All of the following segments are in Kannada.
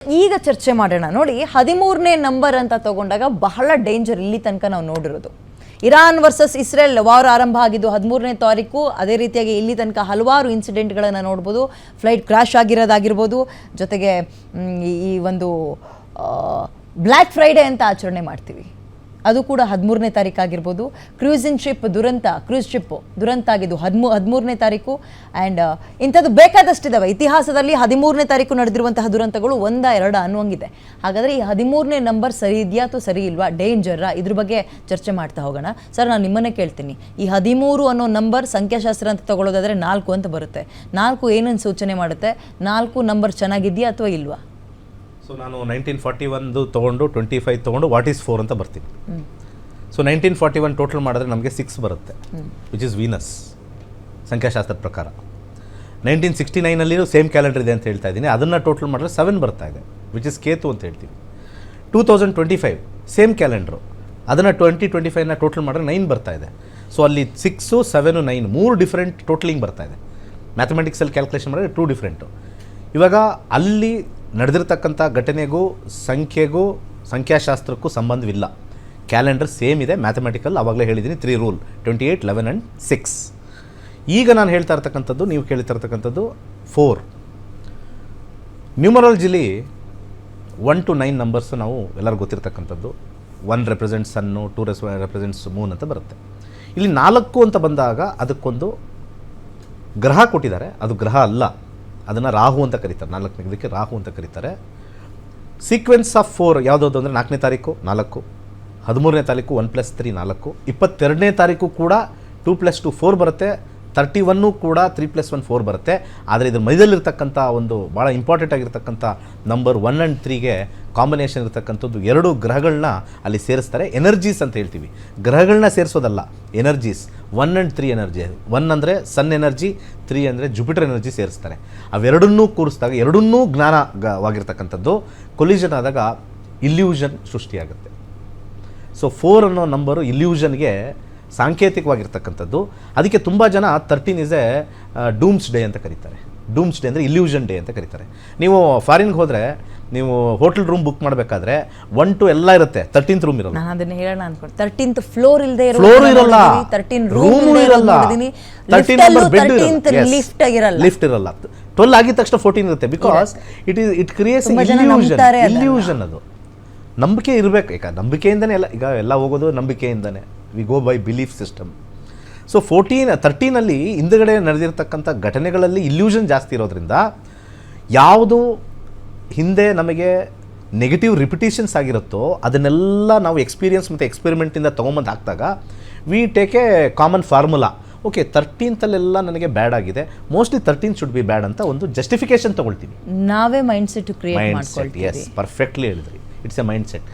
ಈಗ ಚರ್ಚೆ ಮಾಡೋಣ. ನೋಡಿ, 13ನೇ ನಂಬರ್ ಅಂತ ತಗೊಂಡಾಗ ಬಹಳ ಡೇಂಜರ್. ಇಲ್ಲಿ ತನಕ ನಾವು ನೋಡಿರೋದು ಇರಾನ್ ವರ್ಸಸ್ ಇಸ್ರೇಲ್ ವಾರ್ ಆರಂಭ ಆಗಿದ್ದು 13ನೇ ತಾರೀಕು. ಅದೇ ರೀತಿಯಾಗಿ ಇಲ್ಲಿ ತನಕ ಹಲವಾರು ಇನ್ಸಿಡೆಂಟ್ಗಳನ್ನು ನೋಡ್ಬೋದು. ಫ್ಲೈಟ್ ಕ್ರ್ಯಾಶ್ ಆಗಿರೋದಾಗಿರ್ಬೋದು, ಜೊತೆಗೆ ಈ ಒಂದು ಬ್ಲ್ಯಾಕ್ ಫ್ರೈಡೇ ಅಂತ ಆಚರಣೆ ಮಾಡ್ತೀವಿ, ಅದು ಕೂಡ 13ನೇ ತಾರೀಕು ಆಗಿರ್ಬೋದು. ಕ್ರೂಸಿಂಗ್ ಶಿಪ್ ಕ್ರೂಸ್ ಶಿಪ್ ದುರಂತ ಆಗಿದ್ದು 13ನೇ ತಾರೀಕು. ಆ್ಯಂಡ್ ಇಂಥದ್ದು ಬೇಕಾದಷ್ಟಿದ್ದಾವೆ ಇತಿಹಾಸದಲ್ಲಿ. 13ನೇ ತಾರೀಕು ನಡೆದಿರುವಂತಹ ದುರಂತಗಳು 1-2 ಅನ್ನುವಂಗಿದೆ. ಹಾಗಾದರೆ ಈ 13ನೇ ನಂಬರ್ ಸರಿ ಇದೆಯಾ ಅಥವಾ ಸರಿ ಇಲ್ವಾ, ಡೇಂಜರಾ, ಇದ್ರ ಬಗ್ಗೆ ಚರ್ಚೆ ಮಾಡ್ತಾ ಹೋಗೋಣ. ಸರ್, ನಾನು ನಿಮ್ಮನ್ನೇ ಕೇಳ್ತೀನಿ, ಈ 13 ಅನ್ನೋ ನಂಬರ್ ಸಂಖ್ಯಾಶಾಸ್ತ್ರ ಅಂತ ತಗೊಳ್ಳೋದಾದರೆ 4 ಅಂತ ಬರುತ್ತೆ. 4 ಏನನ್ನು ಸೂಚನೆ ಮಾಡುತ್ತೆ? 4 ನಂಬರ್ ಚೆನ್ನಾಗಿದೆಯಾ ಅಥವಾ ಇಲ್ವಾ? ಸೊ ನಾನು 1941 ತೊಗೊಂಡು 25 ತೊಗೊಂಡು ವಾಟ್ ಈಸ್ 4 ಅಂತ ಬರ್ತೀನಿ. ಸೊ 1941 ಟೋಟಲ್ ಮಾಡಿದ್ರೆ ನಮಗೆ 6 ಬರುತ್ತೆ, ವಿಚ್ ಇಸ್ ವೀನಸ್ ಸಂಖ್ಯಾಶಾಸ್ತ್ರದ ಪ್ರಕಾರ. 1969ನಲ್ಲಿಯೂ ಸೇಮ್ ಕ್ಯಾಲೆಂಡರ್ ಇದೆ ಅಂತ ಹೇಳ್ತಾ ಇದ್ದೀನಿ, ಅದನ್ನು ಟೋಟಲ್ ಮಾಡಿದ್ರೆ 7 ಬರ್ತಾ ಇದೆ, ವಿಚ್ ಇಸ್ ಕೇತು ಅಂತ ಹೇಳ್ತೀವಿ. 2025 ಸೇಮ್ ಕ್ಯಾಲೆಂಡ್ರು, ಅದನ್ನು 2025ನ ಟೋಟಲ್ ಮಾಡಿದ್ರೆ 9 ಬರ್ತಾ ಇದೆ. ಸೊ ಅಲ್ಲಿ 6, 7, 9 3 ಡಿಫ್ರೆಂಟ್ ಟೋಟಲಿಂಗ್ ಬರ್ತಾ ಇದೆ. ಮ್ಯಾಥಮೆಟಿಕ್ಸಲ್ಲಿ ಕ್ಯಾಲ್ಕುಲೇಷನ್ ಮಾಡಿದ್ರೆ 2 ಡಿಫ್ರೆಂಟು. ಇವಾಗ ಅಲ್ಲಿ ನಡೆದಿರ್ತಕ್ಕಂಥ ಘಟನೆಗೂ ಸಂಖ್ಯಾಶಾಸ್ತ್ರಕ್ಕೂ ಸಂಬಂಧವಿಲ್ಲ. ಕ್ಯಾಲೆಂಡರ್ ಸೇಮ್ ಇದೆ, ಮ್ಯಾಥಮೆಟಿಕಲ್. ಆವಾಗಲೇ ಹೇಳಿದ್ದೀನಿ 3 ರೂಲ್ 28, 11 ಆ್ಯಂಡ್ 6. ಈಗ ನಾನು ಹೇಳ್ತಾ ಇರ್ತಕ್ಕಂಥದ್ದು, ನೀವು ಕೇಳ್ತಾ ಇರ್ತಕ್ಕಂಥದ್ದು 4. ನ್ಯೂಮರಾಲಜಿಲಿ 1 to 9 ನಂಬರ್ಸು ನಾವು ಎಲ್ಲರಿಗೂ ಗೊತ್ತಿರ್ತಕ್ಕಂಥದ್ದು. 1 ರೆಪ್ರೆಸೆಂಟ್ಸ್ ಸನ್ನು, 2 ರೆಪ್ರೆಸೆಂಟ್ಸ್ ಮೂನ್ ಅಂತ ಬರುತ್ತೆ. ಇಲ್ಲಿ 4 ಅಂತ ಬಂದಾಗ ಅದಕ್ಕೊಂದು ಗ್ರಹ ಕೊಟ್ಟಿದ್ದಾರೆ, ಅದು ಗ್ರಹ ಅಲ್ಲ, ಅದನ್ನು ರಾಹು ಅಂತ ಕರೀತಾರೆ. 4ನೇದಕ್ಕೆ ರಾಹು ಅಂತ ಕರೀತಾರೆ. ಸೀಕ್ವೆನ್ಸ್ ಆಫ್ 4 ಯಾವುದಾದ್ರು ಅಂದರೆ 4ನೇ ತಾರೀಕು 4, 13ನೇ ತಾರೀಕು 1 + 3 4, 22ನೇ ತಾರೀಕು ಕೂಡ 2 + 2 4 ಬರುತ್ತೆ, 31 ಕೂಡ 3 + 1 4 ಬರುತ್ತೆ. ಆದರೆ ಇದ್ರ ಮಧ್ಯದಲ್ಲಿರ್ತಕ್ಕಂಥ ಒಂದು ಭಾಳ ಇಂಪಾರ್ಟೆಂಟ್ ಆಗಿರ್ತಕ್ಕಂಥ ನಂಬರ್ 1 and 3ಗೆ ಕಾಂಬಿನೇಷನ್ ಇರ್ತಕ್ಕಂಥದ್ದು 2 ಗ್ರಹಗಳನ್ನ ಅಲ್ಲಿ ಸೇರಿಸ್ತಾರೆ. ಎನರ್ಜೀಸ್ ಅಂತ ಹೇಳ್ತೀವಿ, ಗ್ರಹಗಳನ್ನ ಸೇರಿಸೋದಲ್ಲ, ಎನರ್ಜೀಸ್. 1 and 3 energy. 1 ಅಂದರೆ ಸನ್ ಎನರ್ಜಿ, 3 ಅಂದರೆ ಜುಪಿಟರ್ ಎನರ್ಜಿ ಸೇರಿಸ್ತಾರೆ. ಅವೆರಡನ್ನೂ ಕೂರಿಸಿದಾಗ ಎರಡನ್ನೂ ಜ್ಞಾನವಾಗಿರ್ತಕ್ಕಂಥದ್ದು ಕೊಲಿಷನ್ ಆದಾಗ ಇಲ್ಯೂಷನ್ ಸೃಷ್ಟಿಯಾಗುತ್ತೆ. ಸೊ 4 ಅನ್ನೋ ನಂಬರು ಇಲ್ಯೂಷನ್ಗೆ ಸಾಂಕೇತಿಕವಾಗಿರ್ತಕ್ಕಂಥದ್ದು. ಅದಕ್ಕೆ ತುಂಬ ಜನ 13 ಇಸ್ ಎ ಡೂಮ್ಸ್ ಡೇ ಅಂತ ಕರೀತಾರೆ. ಡೂಮ್ಸ್ ಡೇ ಅಂದರೆ ಇಲ್ಯೂಷನ್ ಡೇ ಅಂತ ಕರೀತಾರೆ. ನೀವು ಫಾರಿನ್ಗೆ ಹೋದರೆ ನೀವು ಹೋಟೆಲ್ ರೂಮ್ ಬುಕ್ ಮಾಡಬೇಕಾದ್ರೆ 1 to ಎಲ್ಲ ಇರುತ್ತೆ, 13th ರೂಮ್ ಇರಲ್ಲ. ನಾನು ಅದನ್ನ ಹೇಳೋಣ ಅನ್ಕೊಂಡು 13th ಫ್ಲೋರ್ ಇಲ್ಲದೆ ಫ್ಲೋರ್ ಇರಲ್ಲ, 13 ರೂಮ್ ಇರಲ್ಲ, 13 ನಂಬರ್ ಬೆಡ್ ಲಿಫ್ಟ್ ಇರಲ್ಲ. 12 ಆಗಿದ ತಕ್ಷಣ 14 ಇರುತ್ತೆ. Because it creates illusion. ಅದು ನಂಬಿಕೆ ಇರಬೇಕು. ಈಗ ನಂಬಿಕೆಯಿಂದನೇ ಎಲ್ಲ ಹೋಗೋದು ನಂಬಿಕೆಯಿಂದನೇ. We go by belief system. So 13 ಹಿಂದುಗಡೆ ನಡೆದಿರ್ತಕ್ಕಂಥ ಘಟನೆಗಳಲ್ಲಿ ಇಲ್ಯೂಷನ್ ಜಾಸ್ತಿ ಇರೋದ್ರಿಂದ ಯಾವುದು ಹಿಂದೆ ನಮಗೆ ನೆಗೆಟಿವ್ ರಿಪಿಟೇಷನ್ಸ್ ಆಗಿರುತ್ತೋ ಅದನ್ನೆಲ್ಲ ನಾವು ಎಕ್ಸ್ಪೀರಿಯನ್ಸ್ ಮತ್ತು ಎಕ್ಸ್ಪೆರಿಮೆಂಟಿಂದ ತೊಗೊಂಬಂದು ಹಾಕಿದಾಗ we take A common formula. Okay, 13th ನನಗೆ ಬ್ಯಾಡ್ ಆಗಿದೆ, ಮೋಸ್ಟ್ಲಿ 13 ಶುಡ್ ಬಿ ಬ್ಯಾಡ್ ಅಂತ ಒಂದು ಜಸ್ಟಿಫಿಕೇಶನ್ ತೊಗೊಳ್ತೀವಿ. ನಾವೇ ಮೈಂಡ್ಸೆಟ್ ಕ್ರಿಯೇಟ್ ಮಾಡ್ಕೊಳ್ತೀವಿ. ಎಸ್, ಪರ್ಫೆಕ್ಟ್ಲಿ ಹೇಳಿದ್ರಿ. It's A mind set.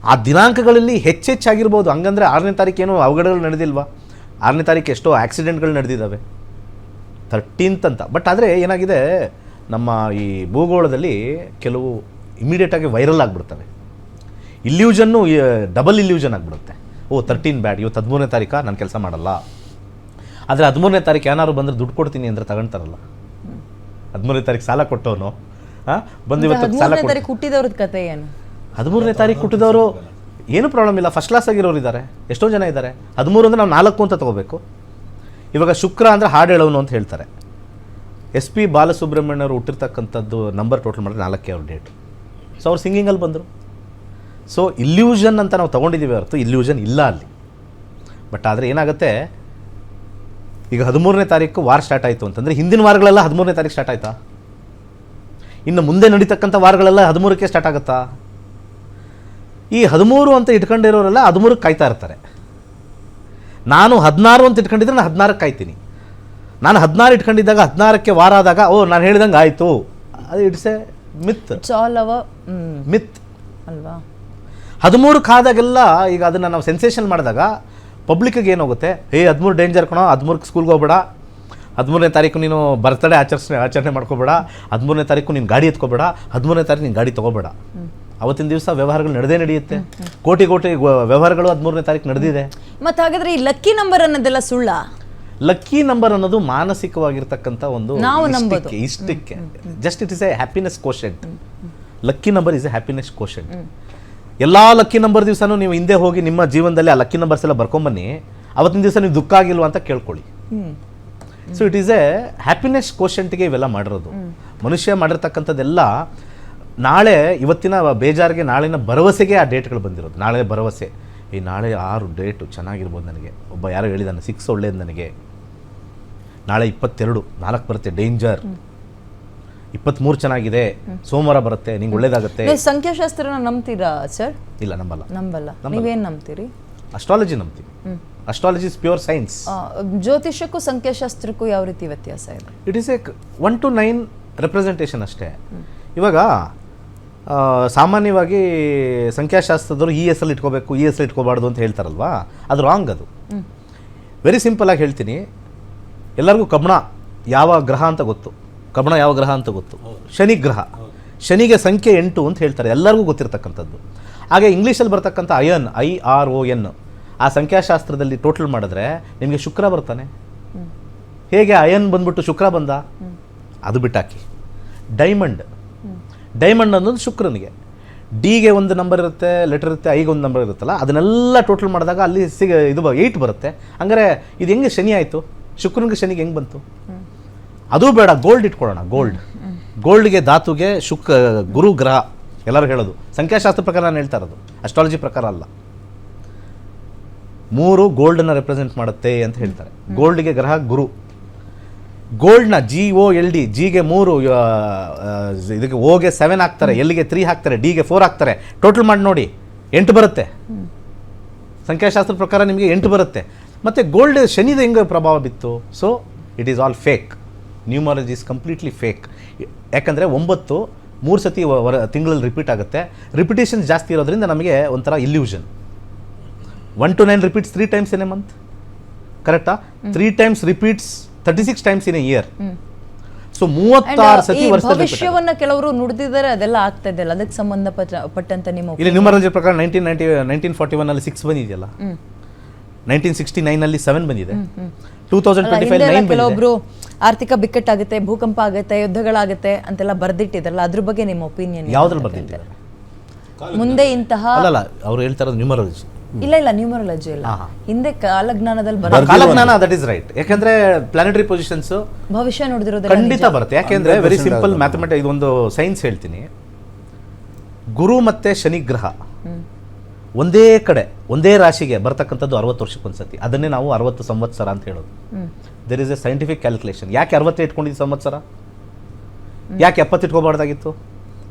ಆ ದಿನಾಂಕಗಳಲ್ಲಿ ಹೆಚ್ಚಾಗಿರ್ಬೋದು. ಹಂಗಂದರೆ 6ನೇ ತಾರೀಕೇನೋ ಅವಘಡಗಳು ನಡೆದಿಲ್ವಾ? 6ನೇ ತಾರೀಕು ಎಷ್ಟೋ ಆಕ್ಸಿಡೆಂಟ್ಗಳು ನಡೆದಿದ್ದಾವೆ 13th ಅಂತ. ಬಟ್ ಆದರೆ ಏನಾಗಿದೆ, ನಮ್ಮ ಈ ಭೂಗೋಳದಲ್ಲಿ ಕೆಲವು ಇಮಿಡಿಯೇಟಾಗಿ ವೈರಲ್ ಆಗಿಬಿಡ್ತವೆ. ಇಲ್ಯೂಷನ್ನು ಡಬಲ್ ಇಲ್ಯೂಷನ್ ಆಗಿಬಿಡುತ್ತೆ. 13 ಬ್ಯಾಡ್, ಇವತ್ತು 13ನೇ ತಾರೀಕು ನಾನು ಕೆಲಸ ಮಾಡಲ್ಲ. ಆದರೆ 13ನೇ ತಾರೀಕು ಏನಾದ್ರು ಬಂದರೆ ದುಡ್ಡು ಕೊಡ್ತೀನಿ ಅಂದರೆ ತಗೊಳ್ತಾರಲ್ಲ. 13ನೇ ತಾರೀಕು ಸಾಲ ಕೊಟ್ಟವನು ಬಂದು ಇವತ್ತು ಸಾಲ ಹುಟ್ಟಿದವ್ರದ್ದು ಕತೆ ಏನು? 13ನೇ ತಾರೀಕು ಹುಟ್ಟಿದವರು ಏನು ಪ್ರಾಬ್ಲಮ್ ಇಲ್ಲ, ಫಸ್ಟ್ ಕ್ಲಾಸ್ ಆಗಿರೋರು ಇದ್ದಾರೆ, ಎಷ್ಟೋ ಜನ ಇದ್ದಾರೆ. 13 ಅಂದರೆ ನಾವು 4 ಅಂತ ತೊಗೋಬೇಕು. ಇವಾಗ ಶುಕ್ರ ಅಂದರೆ ಹಾಡು ಹೇಳೋನು ಅಂತ ಹೇಳ್ತಾರೆ. SP ಬಾಲಸುಬ್ರಹ್ಮಣ್ಯ ಅವರು ಹುಟ್ಟಿರ್ತಕ್ಕಂಥದ್ದು ನಂಬರ್ ಟೋಟಲ್ ಮಾಡಿದ್ರೆ 4 ಅವ್ರ ಡೇಟ್. ಸೊ ಅವ್ರು ಸಿಂಗಿಂಗಲ್ಲಿ ಬಂದರು. ಸೊ ಇಲ್ಯೂಷನ್ ಅಂತ ನಾವು ತೊಗೊಂಡಿದ್ದೀವಿ ಹೊರತು ಇಲ್ಯೂಷನ್ ಇಲ್ಲ ಅಲ್ಲಿ. ಬಟ್ ಆದರೆ ಏನಾಗುತ್ತೆ, ಈಗ 13ನೇ ತಾರೀಕು ವಾರ ಸ್ಟಾರ್ಟ್ ಆಯಿತು ಅಂತಂದರೆ ಹಿಂದಿನ ವಾರಗಳೆಲ್ಲ 13ನೇ ತಾರೀಕು ಸ್ಟಾರ್ಟ್ ಆಯಿತಾ? ಇನ್ನು ಮುಂದೆ ನಡೀತಕ್ಕಂಥ ವಾರಗಳೆಲ್ಲ 13ಕ್ಕೆ ಸ್ಟಾರ್ಟ್ ಆಗುತ್ತಾ? ಈ 13 ಅಂತ ಇಟ್ಕೊಂಡಿರೋರೆಲ್ಲ 13ಕ್ಕೆ ಕಾಯ್ತಾ ಇರ್ತಾರೆ. ನಾನು 16 ಅಂತ ಇಟ್ಕೊಂಡಿದ್ರೆ ನಾನು 16ಕ್ಕೆ ಕಾಯ್ತೀನಿ. ನಾನು 16 ಇಟ್ಕೊಂಡಿದ್ದಾಗ 16ಕ್ಕೆ ವಾರ ಆದಾಗ ನಾನು ಹೇಳಿದಂಗೆ ಆಯಿತು. ಅದು ಇಟ್ಸ್ ಎ ಮಿತ್. ಮಿತ್ ಅಲ್ವಾ? 13ಕ್ಕೆ ಆದಾಗೆಲ್ಲ ಈಗ ಅದನ್ನು ನಾವು ಸೆನ್ಸೇಷನ್ ಮಾಡಿದಾಗ ಪಬ್ಲಿಕ್ಕಿಗೆ ಏನಾಗುತ್ತೆ, 13 ಡೇಂಜರ್ ಕಣೋ, 13ಕ್ಕೆ ಸ್ಕೂಲ್ಗೆ ಹೋಗ್ಬೇಡ, 13ನೇ ತಾರೀಕು ನೀನು ಬರ್ತ್ಡೇ ಆಚರಣೆ ಮಾಡ್ಕೋಬೇಡ, 13ನೇ ತಾರೀಕು ನೀನು ಗಾಡಿ ಎತ್ಕೋಬೇಡ, 13ನೇ ತಾರೀಕು ನೀನು ಗಾಡಿ ತೊಗೋಬೇಡ. ಅವತ್ತಿನ ದಿವಸ ವ್ಯವಹಾರಗಳು ನಡೆಯುತ್ತೆ. ಕೋಟಿ ವ್ಯವಹಾರಗಳು 13ನೇ ತಾರೀಕು ನಡೆದಿದೆ. ಮತ್ತು ಹಾಗಾದರೆ ಈ ಲಕ್ಕಿ ನಂಬರ್ ಅನ್ನೋದೆಲ್ಲ ಸುಳ್ಳ? ಲಕ್ಕಿ ನಂಬರ್ ಅನ್ನೋದು ಮಾನಸಿಕವಾಗಿರ್ತಕ್ಕಂಥ ಒಂದು ಇಷ್ಟಕ್ಕೆ just it is A happiness quotient. Lucky number is A happiness quotient. ಎಲ್ಲ ಲಕ್ಕಿ ನಂಬರ್ ದಿವಸನೂ ನೀವು ಹಿಂದೆ ಹೋಗಿ ನಿಮ್ಮ ಜೀವನದಲ್ಲಿ ಆ ಲಕ್ಕಿ ನಂಬರ್ಸ್ ಎಲ್ಲ ಬರ್ಕೊಂಬನ್ನಿ, ಅವತ್ತಿನ ದಿವಸ ನೀವು ದುಃಖ ಆಗಿಲ್ವಾ ಅಂತ ಕೇಳ್ಕೊಳ್ಳಿ. So it is a happiness ಕೋಶೆಂಟ್ಗೆ ಇವೆಲ್ಲ ಮಾಡಿರೋದು. ಮನುಷ್ಯ ಮಾಡಿರ್ತಕ್ಕಂಥದ್ದೆಲ್ಲ ನಾಳೆ ಇವತ್ತಿನ ಬೇಜಾರಿಗೆ ನಾಳಿನ ಭರವಸೆಗೆ ಆ ಡೇಟ್ಗಳು ಬಂದಿರೋದು. ನಾಳೆ ಭರವಸೆ, ಈ ನಾಳೆ 6 ಡೇಟು ಚೆನ್ನಾಗಿರ್ಬೋದು ನನಗೆ. ಒಬ್ಬ ಯಾರೋ ಹೇಳಿದಾನೆ 6 ಒಳ್ಳೇದು ನನಗೆ, ನಾಳೆ 22 4 ಬರುತ್ತೆ ಡೇಂಜರ್, 23 ಚೆನ್ನಾಗಿದೆ, ಸೋಮವಾರ ಬರುತ್ತೆ ನಿಂಗೆ ಒಳ್ಳೇದಾಗುತ್ತೆ. ಸಂಖ್ಯಾಶಾಸ್ತ್ರನ ನಂಬ್ತೀರಾ ಸರ್? ಇಲ್ಲ, ನಂಬಲ್ಲ. ನೀವೇನ್ ನಂಬ್ತೀರಿ? ಅಸ್ಟ್ರಾಲಜಿ ನಂಬ್ತೀವಿ. Astrology is pure science. ಜ್ಯೋತಿಷಕ್ಕೂ ಸಂಖ್ಯಾಶಾಸ್ತ್ರಕ್ಕೂ ಯಾವ ರೀತಿ ವ್ಯತ್ಯಾಸ ಇದೆ? It is a 1 to 9 representation ಅಷ್ಟೇ. ಇವಾಗ ಸಾಮಾನ್ಯವಾಗಿ ಸಂಖ್ಯಾಶಾಸ್ತ್ರದವರು ಈ ಹೆಸರಲ್ಲಿ ಇಟ್ಕೋಬೇಕು, ಈ ಹೆಸರಲ್ಲಿ ಇಟ್ಕೋಬಾರ್ದು ಅಂತ ಹೇಳ್ತಾರಲ್ವಾ, ಅದು ರಾಂಗ್. ಅದು ವೆರಿ ಸಿಂಪಲ್ ಆಗಿ ಹೇಳ್ತೀನಿ. ಎಲ್ಲರಿಗೂ ಕಬ್ಬಣ ಯಾವ ಗ್ರಹ ಅಂತ ಗೊತ್ತು, ಶನಿ ಗ್ರಹ. ಶನಿಗೆ ಸಂಖ್ಯೆ 8 ಅಂತ ಹೇಳ್ತಾರೆ, ಎಲ್ಲರಿಗೂ ಗೊತ್ತಿರ್ತಕ್ಕಂಥದ್ದು. ಹಾಗೆ ಇಂಗ್ಲೀಷಲ್ಲಿ ಬರ್ತಕ್ಕಂಥ ION, IRON, ಆ ಸಂಖ್ಯಾಶಾಸ್ತ್ರದಲ್ಲಿ ಟೋಟಲ್ ಮಾಡಿದ್ರೆ ನಿಮಗೆ ಶುಕ್ರ ಬರ್ತಾನೆ. ಹೇಗೆ ಅಯನ್ ಬಂದ್ಬಿಟ್ಟು ಶುಕ್ರ ಬಂದ? ಅದು ಬಿಟ್ಟಾಕಿ. ಡೈಮಂಡ್ ಅನ್ನೋದು ಶುಕ್ರನಿಗೆ. ಡಿಗೆ ಒಂದು ನಂಬರ್ ಇರುತ್ತೆ, ಲೆಟರ್ ಇರುತ್ತೆ, ಐಗೆ ಒಂದು ನಂಬರ್ ಇರುತ್ತಲ್ಲ, ಅದನ್ನೆಲ್ಲ ಟೋಟಲ್ ಮಾಡಿದಾಗ ಅಲ್ಲಿ ಇದು 8 ಬರುತ್ತೆ. ಹಂಗಾರೆ ಇದು ಹೆಂಗೆ ಶನಿ ಆಯಿತು? ಶುಕ್ರನಿಗೆ ಶನಿಗೆ ಹೆಂಗೆ ಬಂತು? ಅದು ಬೇಡ, ಗೋಲ್ಡ್ ಇಟ್ಕೊಳ್ಳೋಣ. ಗೋಲ್ಡ್ಗೆ ಧಾತುಗೆ ಗುರು ಗ್ರಹ ಎಲ್ಲರೂ ಹೇಳೋದು. ಸಂಖ್ಯಾಶಾಸ್ತ್ರ ಪ್ರಕಾರ ನಾನು ಹೇಳ್ತಾ ಇರೋದು, ಅಸ್ಟ್ರಾಲಜಿ ಪ್ರಕಾರ ಅಲ್ಲ. 3 ಗೋಲ್ಡನ್ನು ರೆಪ್ರೆಸೆಂಟ್ ಮಾಡುತ್ತೆ ಅಂತ ಹೇಳ್ತಾರೆ. ಗೋಲ್ಡ್ಗೆ ಗ್ರಹ ಗುರು. ಗೋಲ್ಡ್ನ GOLD, ಜಿಗೆ 3, ಇದಕ್ಕೆ ಓಗೆ 7 ಹಾಕ್ತಾರೆ, ಎಲ್ಲಿಗೆ 3 ಹಾಕ್ತಾರೆ, ಡಿಗೆ 4 ಹಾಕ್ತಾರೆ. ಟೋಟಲ್ ಮಾಡಿ ನೋಡಿ 8 ಬರುತ್ತೆ. ಸಂಖ್ಯಾಶಾಸ್ತ್ರ ಪ್ರಕಾರ ನಿಮಗೆ 8 ಬರುತ್ತೆ. ಮತ್ತು ಗೋಲ್ಡ್ ಶನಿದ ಹೆಂಗೆ ಪ್ರಭಾವ ಬಿತ್ತು? So it is all fake. Numerology is completely fake. ಯಾಕಂದರೆ 9 3 ಸತಿ ತಿಂಗಳಲ್ಲಿ ರಿಪೀಟ್ ಆಗುತ್ತೆ. ರಿಪಿಟೇಷನ್ಸ್ ಜಾಸ್ತಿ ಇರೋದ್ರಿಂದ ನಮಗೆ ಒಂಥರ illusion. 1 to 9 repeats 3 times in a month. ಕರೆಕ್ಟಾ? 3 times repeats 36 times in a year. So 36 ಸತಿ ವರ್ಷದಲ್ಲಿ ಭವಿಷ್ಯವನ್ನ ಕೆಲವರು ನುಡಿದಿದ್ದಾರೆ, ಅದೆಲ್ಲ ಆಗ್ತಾ ಇದೆಯಲ್ಲ, ಅದಕ್ಕೆ ಸಂಬಂಧಪಟ್ಟಂತ ನಿಮ್ಮ ಇಲ್ಲಿ ನ್ಯೂಮರಾಲಜಿ ಪ್ರಕಾರ 1941 ಅಲ್ಲಿ 6 ಬಂದಿದೆಯಲ್ಲ, 1969 ಅಲ್ಲಿ 7 ಬಂದಿದೆ, 2025 9 ಬಂದಿದೆ. ಕೆಲವೊಬ್ರು ಆರ್ಥಿಕ ಬಿಕ್ಕಟ್ಟಾಗುತ್ತೆ, ಭೂಕಂಪ ಆಗುತ್ತೆ, ಯುದ್ಧಗಳಾಗುತ್ತೆ ಅಂತೆಲ್ಲ ಬರ್ದಿಟ್ಟಿದಾರಲ್ಲ, ಅದ್ರ ಬಗ್ಗೆ ನಿಮ್ಮ ಒಪಿನಿಯನ್? ಯಾವ್ದ್ರಲ್ಲಿ ಬರ್ದಿದ್ದಾರೆ? ಮುಂದೆ ಇಂತಹ ಅಲ್ಲಲ್ಲ, ಅವ್ರು ಹೇಳ್ತಾ ಇರೋದು ನ್ಯೂಮರಾಲಜಿ. ಇಲ್ಲ ನ್ಯೂಮರಾಲಜಿ ಇಲ್ಲ, ಹಿಂದೆ ಕಾಲಜ್ಞಾನದಲ್ಲಿ ಕಾಲಜ್ಞಾನ. That is right. ಯಾಕಂದ್ರೆ ಪ್ಲಾನೆಟರಿ ಪೊಸಿಷನ್ಸ್ ಭವಿಷ್ಯ ನೋಡಿದಿರೋದು ಖಂಡಿತ ಬರುತ್ತೆ. ಯಾಕೆಂದ್ರೆ ವೆರಿ ಸಿಂಪಲ್ ಮ್ಯಾಥಮೆಟಿಕ್ಸ್, ಇದೊಂದು ಸೈನ್ಸ್ ಹೇಳ್ತೀನಿ. ಗುರು ಮತ್ತೆ ಶನಿ ಗ್ರಹ ಒಂದೇ ಕಡೆ ಒಂದೇ ರಾಶಿಗೆ ಬರ್ತಕ್ಕಂಥದ್ದು 60 ವರ್ಷಕ್ಕೊಂದ್ಸತಿ. ಅದನ್ನೇ ನಾವು 60 ಸಂವತ್ಸರ ಅಂತ ಹೇಳೋದು. There is a scientific calculation. ಯಾಕೆ 60 ಇಟ್ಕೊಂಡಿದ್ದು ಸಂವತ್ಸರ? ಯಾಕೆ 70 ಇಟ್ಕೋಬಾರ್ದಾಗಿತ್ತು?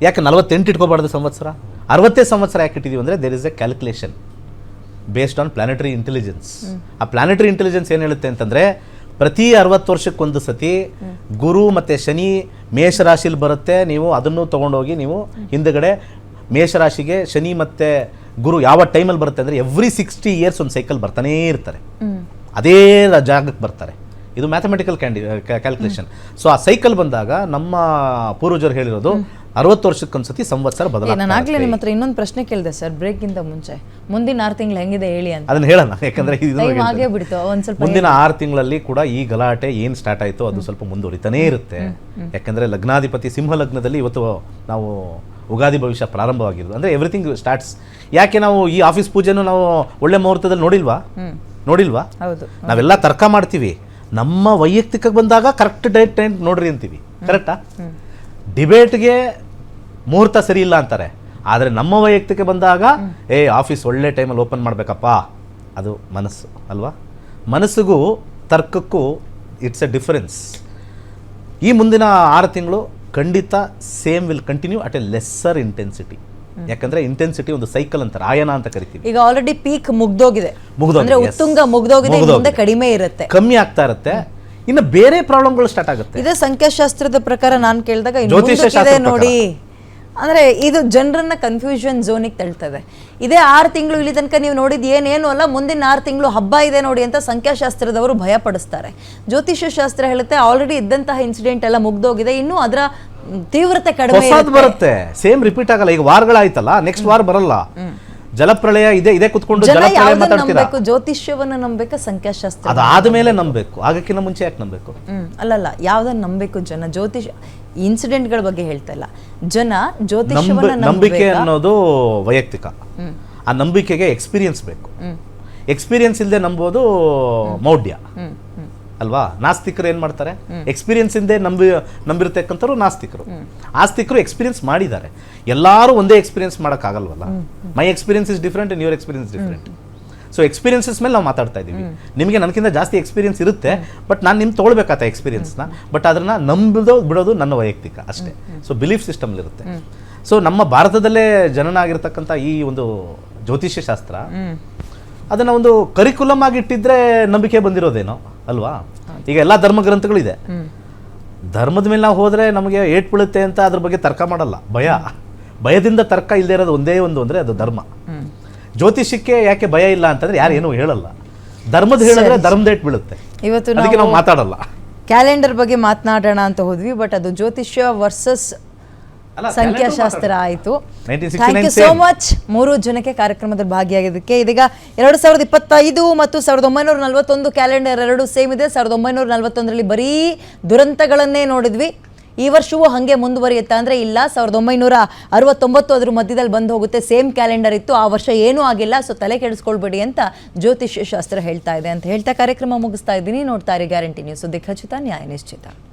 ಯಾಕೆ 48 ಇಟ್ಕೋಬಾರ್ದು ಸಂವತ್ಸರ? 60 ಸಂವತ್ಸರ ಯಾಕೆ ಇಟ್ಟಿದ್ದೀವಿ ಅಂದರೆ there is a calculation based on planetary intelligence. ಆ ಪ್ಲಾನೆಟರಿ ಇಂಟೆಲಿಜೆನ್ಸ್ ಏನು ಹೇಳುತ್ತೆ ಅಂತಂದರೆ, ಪ್ರತಿ 60 ವರ್ಷಕ್ಕೊಂದು ಸತಿ ಗುರು ಮತ್ತು ಶನಿ ಮೇಷರಾಶಿಲಿ ಬರುತ್ತೆ. ನೀವು ಅದನ್ನು ತೊಗೊಂಡೋಗಿ ನೀವು ಹಿಂದುಗಡೆ ಮೇಷರಾಶಿಗೆ ಶನಿ ಮತ್ತು ಗುರು ಯಾವ ಟೈಮಲ್ಲಿ ಬರುತ್ತೆ ಅಂದರೆ ಎವ್ರಿ 60 years ಒಂದು ಸೈಕಲ್ ಬರ್ತಾನೇ ಇರ್ತಾರೆ, ಅದೇ ಜಾಗಕ್ಕೆ ಬರ್ತಾರೆ. ಇದು ಮ್ಯಾಥಮೆಟಿಕಲ್ ಕ್ಯಾಲ್ಕುಲೇಷನ್. ಸೊ ಆ ಸೈಕಲ್ ಬಂದಾಗ ನಮ್ಮ ಪೂರ್ವಜರು ಹೇಳಿರೋದು 60 ವರ್ಷಕ್ಕೊಂದ್ಸತಿ ಸಂವತ್ಸರ ಬದಲಾಗ್ತದೆ. ನಾನು ಆಗ್ಲೇ ನಿಮ್ಮ ಹತ್ರ ಇನ್ನೊಂದು ಪ್ರಶ್ನೆ ಕೇಳಿದೆ ಸರ್ ಬ್ರೇಕ್ಗಿಂತ ಮುಂಚೆ, ಮುಂದಿನ 6 ತಿಂಗಳು ಹೆಂಗಿದೆ ಹೇಳಿ ಅಂತ. ಅದನ್ನ ಹೇಳೋಣ, ಯಾಕಂದ್ರೆ ಹಾಗೆ ಬಿಡ್ತು ಒಂದ್ ಸ್ವಲ್ಪ. ಮುಂದಿನ 6 ತಿಂಗಳಲ್ಲಿ ಕೂಡ ಈ ಗಲಾಟೆ ಏನು ಸ್ಟಾರ್ಟ್ ಆಯಿತು ಅದು ಸ್ವಲ್ಪ ಮುಂದುವರಿತಾನೇ ಇರುತ್ತೆ. ಯಾಕಂದ್ರೆ ಲಗ್ನಾಧಿಪತಿ ಸಿಂಹ ಲಗ್ನದಲ್ಲಿ ಇವತ್ತು ನಾವು ಉಗಾದಿ ಭವಿಷ್ಯ ಪ್ರಾರಂಭವಾಗಿರೋದು. ಅಂದರೆ ಎವ್ರಿಥಿಂಗ್ ಸ್ಟಾರ್ಟ್ಸ್. ಯಾಕೆ ನಾವು ಈ ಆಫೀಸ್ ಪೂಜೆನೂ ನಾವು ಒಳ್ಳೆ ಮುಹೂರ್ತದಲ್ಲಿ ನೋಡಿಲ್ವಾ? ಹೌದು, ನಾವೆಲ್ಲ ತರ್ಕ ಮಾಡ್ತೀವಿ. ನಮ್ಮ ವೈಯಕ್ತಿಕ ಬಂದಾಗ ಕರೆಕ್ಟ್ ಡೇಟ್ ಟೈಮ್ ನೋಡ್ರಿ ಅಂತೀವಿ, ಕರೆಕ್ಟಾ? ಡಿಬೇಟ್ಗೆ ಮುಹೂರ್ತ ಸರಿ ಇಲ್ಲ ಅಂತಾರೆ. ಆದರೆ ನಮ್ಮ ವೈಯಕ್ತಿಕ ಬಂದಾಗ ಆಫೀಸ್ ಒಳ್ಳೆ ಟೈಮಲ್ಲಿ ಓಪನ್ ಮಾಡಬೇಕಪ್ಪ, ಅದು ಮನಸ್ಸು ಅಲ್ವಾ? ಮನಸ್ಸಿಗೂ ತರ್ಕಕ್ಕೂ ಇಟ್ಸ್ ಎ ಡಿಫರೆನ್ಸ್. ಈ ಮುಂದಿನ 6 ತಿಂಗಳು ಖಂಡಿತ same will continue at A lesser intensity. ಯಾಕಂದ್ರೆ ಇಂಟೆನ್ಸಿಟಿ ಒಂದು ಸೈಕಲ್ ಅಂತಾರೆ, ಆಯನ ಅಂತ ಕರಿತೀವಿ. ಈಗ ಆಲ್ರೆಡಿ ಪೀಕ್ ಮುಗ್ದೋಗಿದೆ, ಅಂದ್ರೆ ಉತ್ತುಂಗ ಮುಗ್ದೋಗಿದೆ, ಮುಂದೆ ಕಡಿಮೆ ಇರುತ್ತೆ, ಕಮ್ಮಿ ಆಗ್ತಾ ಇರುತ್ತೆ. ಇನ್ನು ಬೇರೆ ಪ್ರಾಬ್ಲಮ್ಗಳು ಸ್ಟಾರ್ಟ್ ಆಗುತ್ತೆ. ಇದೇ ಸಂಖ್ಯಾಶಾಸ್ತ್ರದ ಪ್ರಕಾರ ನಾನು ಕೇಳಿದಾಗ ನೋಡಿ, ಅಂದ್ರೆ ಇದು ಜನರನ್ನ ಕನ್ಫ್ಯೂಷನ್ ಝೋನಿಗೆ ತಳ್ತದೆ. ಇದೇ 6 ತಿಂಗಳು ಇಲ್ಲಿ ತನಕ ನೀವು ನೋಡಿದ್ ಏನೇನು ಅಲ್ಲ, ಮುಂದಿನ 6 ತಿಂಗಳು ಹಬ್ಬ ಇದೆ ನೋಡಿ ಅಂತ ಸಂಖ್ಯಾಶಾಸ್ತ್ರದವರು ಭಯ ಪಡಿಸ್ತಾರೆ. ಜ್ಯೋತಿಷ್ಯ ಶಾಸ್ತ್ರ ಹೇಳುತ್ತೆ ಆಲ್ರೆಡಿ ಇದ್ದಂತಹ ಇನ್ಸಿಡೆಂಟ್ ಎಲ್ಲ ಮುಗ್ದೋಗಿದೆ, ಇನ್ನೂ ಅದರ ತೀವ್ರತೆ ಕಡಿಮೆ ಬರುತ್ತೆ, ಸೇಮ್ ರಿಪೀಟ್ ಆಗಲ್ಲ. ಈಗ ವಾರಗಳಾಯ್ತಲ್ಲ, ನೆಕ್ಸ್ಟ್ ವಾರ ಬರಲ್ಲ. ಜಲಪ್ರಳಯ ಇದೇ ಕುತ್ಕೊಂಡು ಜನ ಜಲಪ್ರಳಯ ಯಾವ್ದನ್ನ ಮಾತಾಡ್ತೀರಾ? ನಂಬೇಕು? ಜ್ಯೋತಿಷ್ಯವನ್ನ ನಂಬೇಕಾ, ಸಂಖ್ಯಾಶಾಸ್ತ್ರ? ಅದಾದ್ಮೇಲೆ ನಂಬಬೇಕು, ಆಗಕ್ಕಿಂತ ಮುಂಚೆ ಯಾಕೆ ನಂಬಬೇಕು? ಅಲ್ಲಲ್ಲ, ಯಾವ್ದನ್ನ ನಂಬೇಕು ಜನ? ಜ್ಯೋತಿಷ್ ಇನ್ಸಿಡೆಂಟ್ಗಳ ಬಗ್ಗೆ ಹೇಳ್ತಾ ಇಲ್ಲ, ಜನ ಜ್ಯೋತಿಷ್ಯವನ್ನ ನಂಬಿಕೆ ನಂಬೇಕಾ? ಅನ್ನೋದು ವೈಯಕ್ತಿಕ. ಆ ನಂಬಿಕೆಗೆ ಎಕ್ಸ್ಪೀರಿಯನ್ಸ್ ಬೇಕು. ಎಕ್ಸ್ಪೀರಿಯನ್ಸ್ ಇಲ್ಲದೆ ನಂಬೋದು ಮೌಢ್ಯ ಅಲ್ವಾ? ನಾಸ್ತಿಕರು ಏನ್ ಮಾಡ್ತಾರೆ? ಎಕ್ಸ್ಪೀರಿಯನ್ಸ್ ಇಂದೇ ನಂಬಿರ್ತಕ್ಕಂಥವ್ರು ನಾಸ್ತಿಕರು. ಆಸ್ತಿಕರು ಎಕ್ಸ್ಪೀರಿಯನ್ಸ್ ಮಾಡಿದ್ದಾರೆ. ಎಲ್ಲರೂ ಒಂದೇ ಎಕ್ಸ್ಪೀರಿಯನ್ಸ್ ಮಾಡೋಕ್ಕಾಗಲ್ವಲ್ಲ. My experience is different and your experience different. So experiences ಮೇಲೆ ನಾವು ಮಾತಾಡ್ತಾ ಇದ್ದೀವಿ. ನಿಮಗೆ ನನಗಿಂತ ಜಾಸ್ತಿ ಎಕ್ಸ್ಪೀರಿಯನ್ಸ್ ಇರುತ್ತೆ, ಬಟ್ ನಾನು ನಿಮ್ಗೆ ತೊಗೊಳ್ಬೇಕಾತ ಎಕ್ಸ್ಪೀರಿಯನ್ಸ್ನ, ಬಟ್ ಅದನ್ನ ನಂಬಿದೋ ಬಿಡೋದು ನನ್ನ ವೈಯಕ್ತಿಕ ಅಷ್ಟೇ. ಸೊ ಬಿಲೀಫ್ ಸಿಸ್ಟಮ್ ಇರುತ್ತೆ. ಸೊ ನಮ್ಮ ಭಾರತದಲ್ಲೇ ಜನನ ಆಗಿರ್ತಕ್ಕಂಥ ಈ ಒಂದು ಜ್ಯೋತಿಷ್ಯ ಶಾಸ್ತ್ರ ಅದನ್ನ ಒಂದು ಕರಿಕುಲಮ್ ಆಗಿ ಇಟ್ಟಿದ್ರೆ ನಂಬಿಕೆ ಬಂದಿರೋದೇನೋ ಅಲ್ವಾ? ಈಗ ಎಲ್ಲಾ ಧರ್ಮ ಗ್ರಂಥಗಳು ಇದೆ. ಧರ್ಮದ ಮೇಲೆ ನಾವು ಹೋದ್ರೆ ನಮಗೆ ಏಟ್ ಬೀಳುತ್ತೆ ಅಂತ ಅದ್ರ ಬಗ್ಗೆ ತರ್ಕ ಮಾಡಲ್ಲ. ಭಯದಿಂದ ತರ್ಕ ಇಲ್ಲದೆ ಇರೋದು ಒಂದೇ ಒಂದು ಅಂದ್ರೆ ಅದು ಧರ್ಮ. ಜ್ಯೋತಿಷಕ್ಕೆ ಯಾಕೆ ಭಯ ಇಲ್ಲ ಅಂತಂದ್ರೆ ಯಾರು ಏನೂ ಹೇಳಲ್ಲ. ಧರ್ಮದ ಹೇಳಿದ್ರೆ ಧರ್ಮದ ಏಟ್ ಬೀಳುತ್ತೆ. ಇವತ್ತು ಅದಕ್ಕೆ ನಾವು ಮಾತಾಡಲ್ಲ. ಕ್ಯಾಲೆಂಡರ್ ಬಗ್ಗೆ ಮಾತನಾಡೋಣ ಅಂತ ಹೋದ್ವಿ, ಬಟ್ ಅದು ಜ್ಯೋತಿಷ್ಯ ವರ್ಸಸ್ ಸಂಖ್ಯಾಶಾಸ್ತ್ರ ಆಯಿತು. ಥ್ಯಾಂಕ್ ಯು ಸೋ ಮಚ್ 3 ಜನಕ್ಕೆ ಕಾರ್ಯಕ್ರಮದಲ್ಲಿ ಭಾಗಿಯಾಗಿದ್ದಕ್ಕೆ. ಇದೀಗ 2025 ಮತ್ತು 1941 ಕ್ಯಾಲೆಂಡರ್ ಎರಡು ಸೇಮ್ ಇದೆ. 1941ರಲ್ಲಿ ಬರೀ ದುರಂತಗಳನ್ನೇ ನೋಡಿದ್ವಿ. ಈ ವರ್ಷವೂ ಹಾಗೆ ಮುಂದುವರಿಯುತ್ತಾ ಅಂದರೆ ಇಲ್ಲ, 1969 ಅದ್ರ ಮಧ್ಯದಲ್ಲಿ ಬಂದು ಹೋಗುತ್ತೆ. ಸೇಮ್ ಕ್ಯಾಲೆಂಡರ್ ಇತ್ತು, ಆ ವರ್ಷ ಏನೂ ಆಗಿಲ್ಲ. ಸೊ ತಲೆ ಕೆಡಿಸ್ಕೊಳ್ಬೇಡಿ ಅಂತ ಜ್ಯೋತಿಷ್ಯ ಶಾಸ್ತ್ರ ಹೇಳ್ತಾ ಇದೆ ಅಂತ ಹೇಳ್ತಾ ಕಾರ್ಯಕ್ರಮ ಮುಗಿಸ್ತಾ ಇದ್ದೀನಿ. ನೋಡ್ತಾ ಇರಿ ಗ್ಯಾರಂಟಿ ನ್ಯೂಸ್, ಸುದ್ದಿ ಖಚಿತ, ನ್ಯಾಯ ನಿಶ್ಚಿತ.